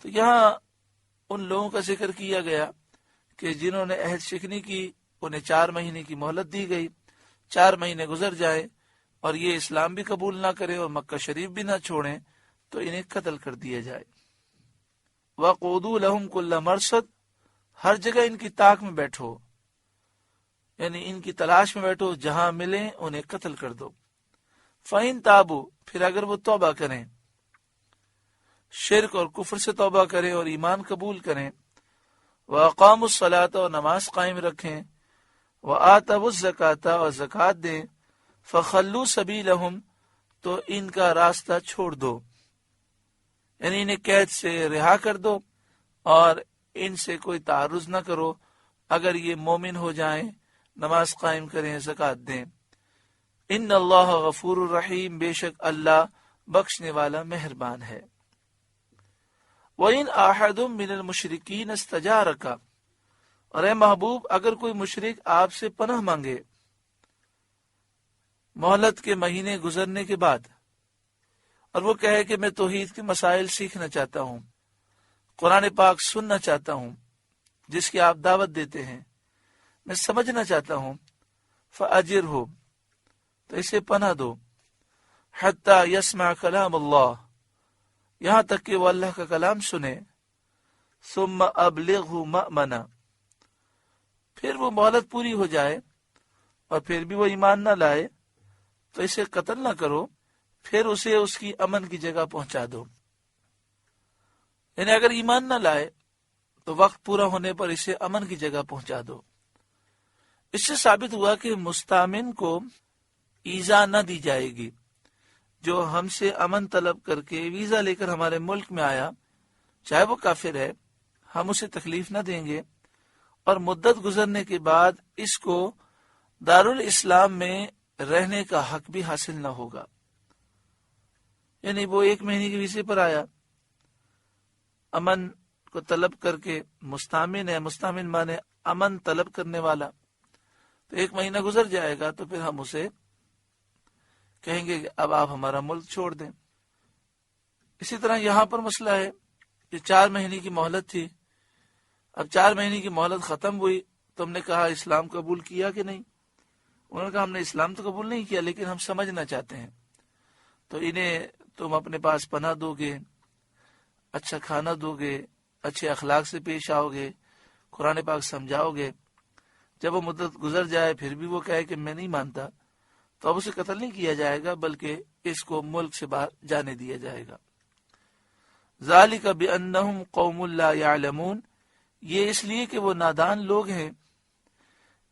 تو یہاں ان لوگوں کا ذکر کیا گیا کہ جنہوں نے عہد شکنی کی، انہیں 4 مہینے کی مہلت دی گئی، 4 مہینے گزر جائے اور یہ اسلام بھی قبول نہ کرے اور مکہ شریف بھی نہ چھوڑیں تو انہیں قتل کر دیا جائے۔ وَقُعُودُوا لَهُمْ كُلَّ مَرْصَدٍ، ہر جگہ ان کی طاق میں بیٹھو، یعنی ان کی تلاش میں بیٹھو، جہاں ملیں انہیں قتل کر دو۔ فَإِن تَابُوا، پھر اگر وہ توبہ کریں، شرک اور کفر سے توبہ کریں اور ایمان قبول کریں، وَأَقَامُوا الصَّلَاةَ، اور نماز قائم رکھیں، وَآتَوُا الزَّكَاةَ، اور زکوٰۃ دیں، فَخَلُّوا سَبِيلَهُمْ، تو ان کا راستہ چھوڑ دو، یعنی انہیں قید سے رہا کر دو اور ان سے کوئی تعرض نہ کرو اگر یہ مومن ہو جائیں، نماز قائم کریں، زکوٰۃ دیں۔ ان اللہ غفور الرحیم، بے شک اللہ بخشنے والا مہربان ہے۔ وَإِنْ أَحَدٌ مِّنَ الْمُشْرِكِينَ اسْتَجَارَكَ، اور اے محبوب اگر کوئی مشرک آپ سے پناہ مانگے مہلت کے مہینے گزرنے کے بعد، اور وہ کہے کہ میں توحید کے مسائل سیکھنا چاہتا ہوں، قرآن پاک سننا چاہتا ہوں جس کی آپ دعوت دیتے ہیں، میں سمجھنا چاہتا ہوں، فَأَجِرْهُ، تو اسے پناہ دو، حَتَّى يَسْمَعَ كَلَامَ اللَّهِ، یہاں تک کہ وہ اللہ کا کلام سنے، ثُمَّ أَبْلِغْهُ مَأْمَنًا، پھر وہ مہلت پوری ہو جائے اور پھر بھی وہ ایمان نہ لائے تو اسے قتل نہ کرو، پھر اسے اس کی امن کی جگہ پہنچا دو۔ یعنی اگر ایمان نہ لائے تو وقت پورا ہونے پر اسے امن کی جگہ پہنچا دو۔ اس سے ثابت ہوا کہ مستامن کو ایذا نہ دی جائے گی۔ جو ہم سے امن طلب کر کے ویزا لے کر ہمارے ملک میں آیا، چاہے وہ کافر ہے، ہم اسے تکلیف نہ دیں گے، اور مدت گزرنے کے بعد اس کو دارالاسلام میں رہنے کا حق بھی حاصل نہ ہوگا۔ یعنی وہ 1 مہینے کے ویزے پر آیا، امن کو طلب کر کے، مستامن ہے، مستامن مانے امن طلب کرنے والا، تو 1 مہینہ گزر جائے گا تو پھر ہم اسے کہیں گے کہ اب آپ ہمارا ملک چھوڑ دیں۔ اسی طرح یہاں پر مسئلہ ہے کہ 4 مہینے کی مہلت تھی، اب 4 مہینے کی مہلت ختم ہوئی تو ہم نے کہا اسلام قبول کیا کہ نہیں؟ انہوں نے کہا ہم نے اسلام تو قبول نہیں کیا لیکن ہم سمجھنا چاہتے ہیں، تو انہیں تم اپنے پاس پناہ دو گے، اچھا کھانا دو گے، اچھے اخلاق سے پیش آؤ گے، قرآن پاک سمجھاؤ گے۔ جب وہ مدت گزر جائے پھر بھی وہ کہے کہ میں نہیں مانتا، تو اب اسے قتل نہیں کیا جائے گا بلکہ اس کو ملک سے باہر جانے دیا جائے گا۔ ذالک بانہم قوم لا یعلمون، یہ اس لیے کہ وہ نادان لوگ ہیں،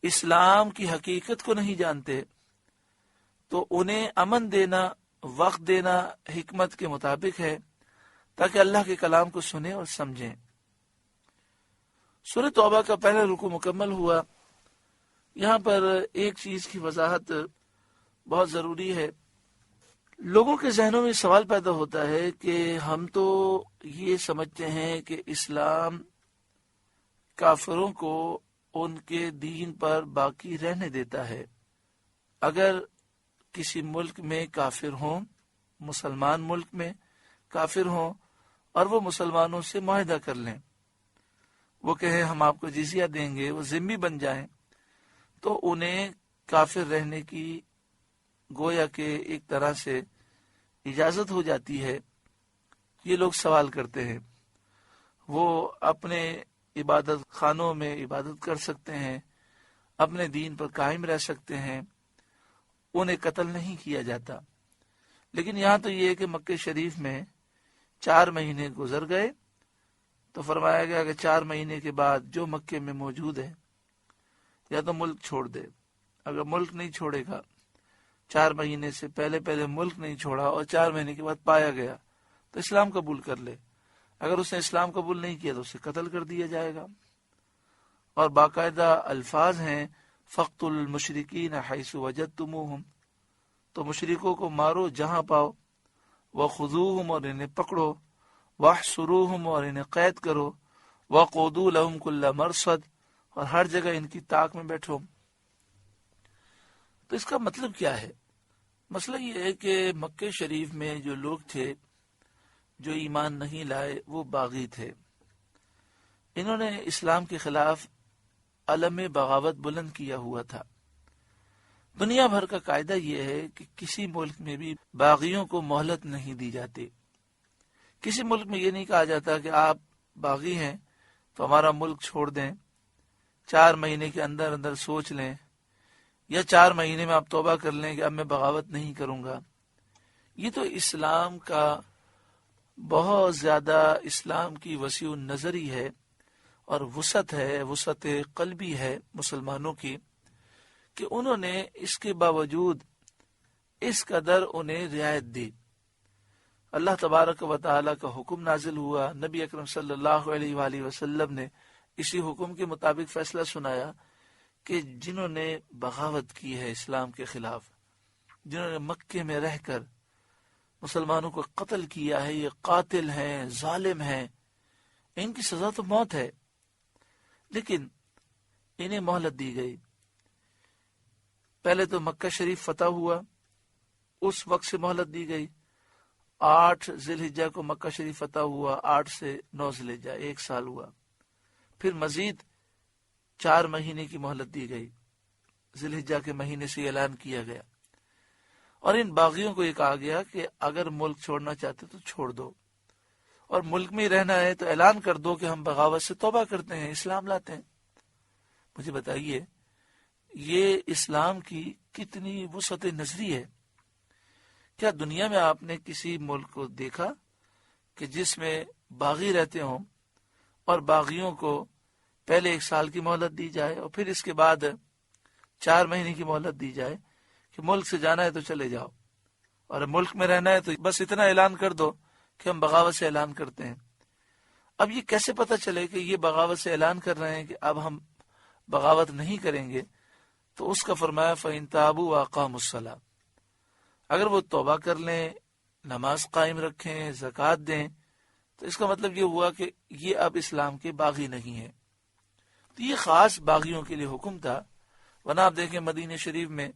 اسلام کی حقیقت کو نہیں جانتے، تو انہیں امن دینا، وقت دینا حکمت کے مطابق ہے تاکہ اللہ کے کلام کو سنیں اور سمجھیں۔ سورہ توبہ کا پہلا رکوع مکمل ہوا۔ یہاں پر ایک چیز کی وضاحت بہت ضروری ہے۔ لوگوں کے ذہنوں میں سوال پیدا ہوتا ہے کہ ہم تو یہ سمجھتے ہیں کہ اسلام کافروں کو ان کے دین پر باقی رہنے دیتا ہے۔ اگر کسی ملک میں کافر ہوں، مسلمان ملک میں کافر ہوں اور وہ مسلمانوں سے معاہدہ کر لیں، وہ کہیں ہم آپ کو جزیہ دیں گے، وہ ذمہ بن جائیں، تو انہیں کافر رہنے کی گویا کہ ایک طرح سے اجازت ہو جاتی ہے۔ یہ لوگ سوال کرتے ہیں، وہ اپنے عبادت خانوں میں عبادت کر سکتے ہیں، اپنے دین پر قائم رہ سکتے ہیں، انہیں قتل نہیں کیا جاتا۔ لیکن یہاں تو یہ ہے کہ مکہ شریف میں 4 مہینے گزر گئے تو فرمایا گیا کہ 4 مہینے کے بعد جو مکے میں موجود ہے یا تو ملک چھوڑ دے۔ اگر ملک نہیں چھوڑے گا، 4 مہینے سے پہلے ملک نہیں چھوڑا اور 4 مہینے کے بعد پایا گیا تو اسلام قبول کر لے۔ اگر اس نے اسلام قبول نہیں کیا تو اسے قتل کر دیا جائے گا۔ اور باقاعدہ الفاظ ہیں فَقْتُلُوا الْمُشْرِكِينَ حَيْثُ وَجَدْتُمُوهُمْ، تو مشرکوں کو مارو جہاں پاؤ، وَخُذُوهُمْ، اور انہیں پکڑو، وَاحْصُرُوهُمْ، اور انہیں قید کرو، وَقُعُودُوا لَهُمْ كُلَّ مَرْصَدٍ، اور ہر جگہ ان کی طاق میں بیٹھو۔ تو اس کا مطلب کیا ہے؟ مسئلہ یہ ہے کہ مکہ شریف میں جو لوگ تھے جو ایمان نہیں لائے وہ باغی تھے۔ انہوں نے اسلام کے خلاف علم بغاوت بلند کیا ہوا تھا۔ دنیا بھر کا قاعدہ یہ ہے کہ کسی ملک میں بھی باغیوں کو مہلت نہیں دی جاتی۔ کسی ملک میں یہ نہیں کہا جاتا کہ آپ باغی ہیں تو ہمارا ملک چھوڑ دیں، 4 مہینے کے اندر اندر سوچ لیں، یا 4 مہینے میں آپ توبہ کر لیں کہ اب میں بغاوت نہیں کروں گا۔ یہ تو اسلام کا بہت زیادہ، اسلام کی وسیع النظری ہے اور وسعت ہے، وسعت قلبی ہے مسلمانوں کی، کہ انہوں نے اس کے باوجود اس قدر انہیں رعایت دی۔ اللہ تبارک و تعالی کا حکم نازل ہوا، نبی اکرم صلی اللہ علیہ وآلہ وسلم نے اسی حکم کے مطابق فیصلہ سنایا کہ جنہوں نے بغاوت کی ہے اسلام کے خلاف، جنہوں نے مکے میں رہ کر مسلمانوں کو قتل کیا ہے، یہ قاتل ہیں، ظالم ہیں، ان کی سزا تو موت ہے، لیکن انہیں مہلت دی گئی۔ پہلے تو مکہ شریف فتح ہوا، اس وقت سے مہلت دی گئی۔ 8 ذی الحجہ کو مکہ شریف فتح ہوا، 8 سے 9 ذی الحجہ 1 سال ہوا۔ پھر مزید 4 مہینے کی مہلت دی گئی، ذی الحجہ کے مہینے سے اعلان کیا گیا، اور ان باغیوں کو یہ کہا گیا کہ اگر ملک چھوڑنا چاہتے تو چھوڑ دو، اور ملک میں ہی رہنا ہے تو اعلان کر دو کہ ہم بغاوت سے توبہ کرتے ہیں، اسلام لاتے ہیں۔ مجھے بتائیے یہ اسلام کی کتنی وسعت نظری ہے۔ کیا دنیا میں آپ نے کسی ملک کو دیکھا کہ جس میں باغی رہتے ہوں اور باغیوں کو پہلے 1 سال کی مہلت دی جائے اور پھر اس کے بعد 4 مہینے کی مہلت دی جائے کہ ملک سے جانا ہے تو چلے جاؤ، اور ملک میں رہنا ہے تو بس اتنا اعلان کر دو کہ ہم بغاوت سے اعلان کرتے ہیں؟ اب یہ کیسے پتہ چلے کہ یہ بغاوت سے اعلان کر رہے ہیں کہ اب ہم بغاوت نہیں کریں گے؟ تو اس کا فرمایا فَإِن تَابُوا وَأَقَامُوا الصَّلَاةَ، اگر وہ توبہ کر لیں، نماز قائم رکھیں، زکوٰۃ دیں، تو اس کا مطلب یہ ہوا کہ یہ اب اسلام کے باغی نہیں ہیں۔ تو یہ خاص باغیوں کے لیے حکم تھا، ورنہ آپ دیکھیں مدینہ شریف میں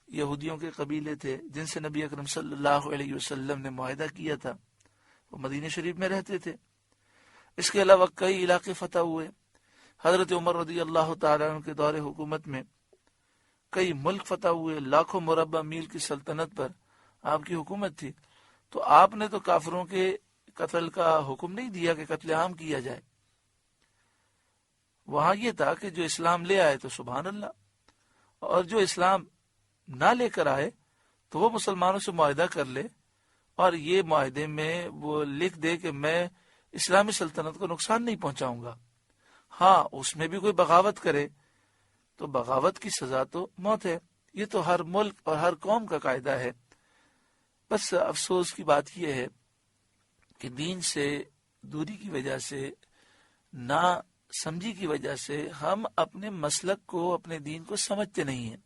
یہودیوں کے قبیلے تھے جن سے نبی اکرم صلی اللہ علیہ وسلم نے معاہدہ کیا تھا، وہ مدینہ شریف میں رہتے تھے۔ اس کے علاوہ کئی علاقے فتح ہوئے۔ حضرت عمر رضی اللہ تعالیٰ عنہ کے دور حکومت میں کئی ملک فتح ہوئے، لاکھوں مربع میل کی سلطنت پر آپ کی حکومت تھی۔ تو آپ نے تو کافروں کے قتل کا حکم نہیں دیا کہ قتل عام کیا جائے، وہاں یہ تھا کہ جو اسلام لے آئے تو سبحان اللہ، اور جو اسلام نہ لے کر آئے تو وہ مسلمانوں سے معاہدہ کر لے، اور یہ معاہدے میں وہ لکھ دے کہ میں اسلامی سلطنت کو نقصان نہیں پہنچاؤں گا۔ ہاں اس میں بھی کوئی بغاوت کرے تو بغاوت کی سزا تو موت ہے۔ یہ تو ہر ملک اور ہر قوم کا قاعدہ ہے۔ بس افسوس کی بات یہ ہے کہ دین سے دوری کی وجہ سے، نہ سمجھی کی وجہ سے ہم اپنے مسلک کو، اپنے دین کو سمجھتے نہیں ہیں،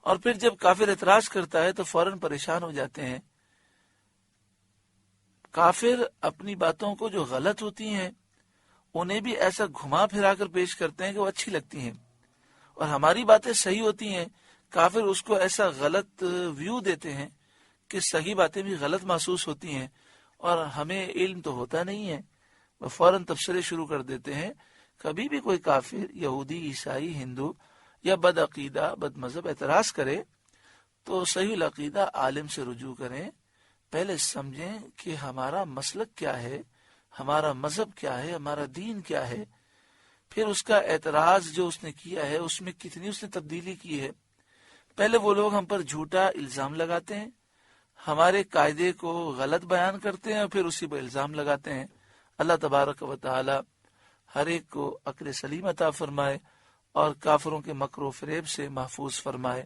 اور پھر جب کافر اعتراض کرتا ہے تو فوراً پریشان ہو جاتے ہیں۔ کافر اپنی باتوں کو جو غلط ہوتی ہیں انہیں بھی ایسا گھما پھرا کر پیش کرتے ہیں کہ وہ اچھی لگتی ہیں، اور ہماری باتیں صحیح ہوتی ہیں، کافر اس کو ایسا غلط ویو دیتے ہیں کہ صحیح باتیں بھی غلط محسوس ہوتی ہیں، اور ہمیں علم تو ہوتا نہیں ہے، وہ فوراً تبصرے شروع کر دیتے ہیں۔ کبھی بھی کوئی کافر، یہودی، عیسائی، ہندو یا بد عقیدہ، بد مذہب اعتراض کرے تو صحیح العقیدہ عالم سے رجوع کریں، پہلے سمجھیں کہ ہمارا مسلک کیا ہے، ہمارا مذہب کیا ہے، ہمارا دین کیا ہے، پھر اس کا اعتراض جو اس نے کیا ہے اس میں کتنی اس نے تبدیلی کی ہے۔ پہلے وہ لوگ ہم پر جھوٹا الزام لگاتے ہیں، ہمارے قاعدے کو غلط بیان کرتے ہیں، اور پھر اسی پر الزام لگاتے ہیں۔ اللہ تبارک و تعالی ہر ایک کو عقل سلیم عطا فرمائے اور کافروں کے مکر و فریب سے محفوظ فرمائے۔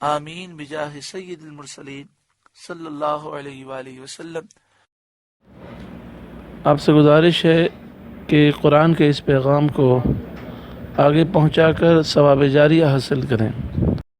آمین بجاہ سید المرسلین صلی اللہ علیہ وآلہ وسلم۔ آپ سے گزارش ہے کہ قرآن کے اس پیغام کو آگے پہنچا کر ثواب جاریہ حاصل کریں۔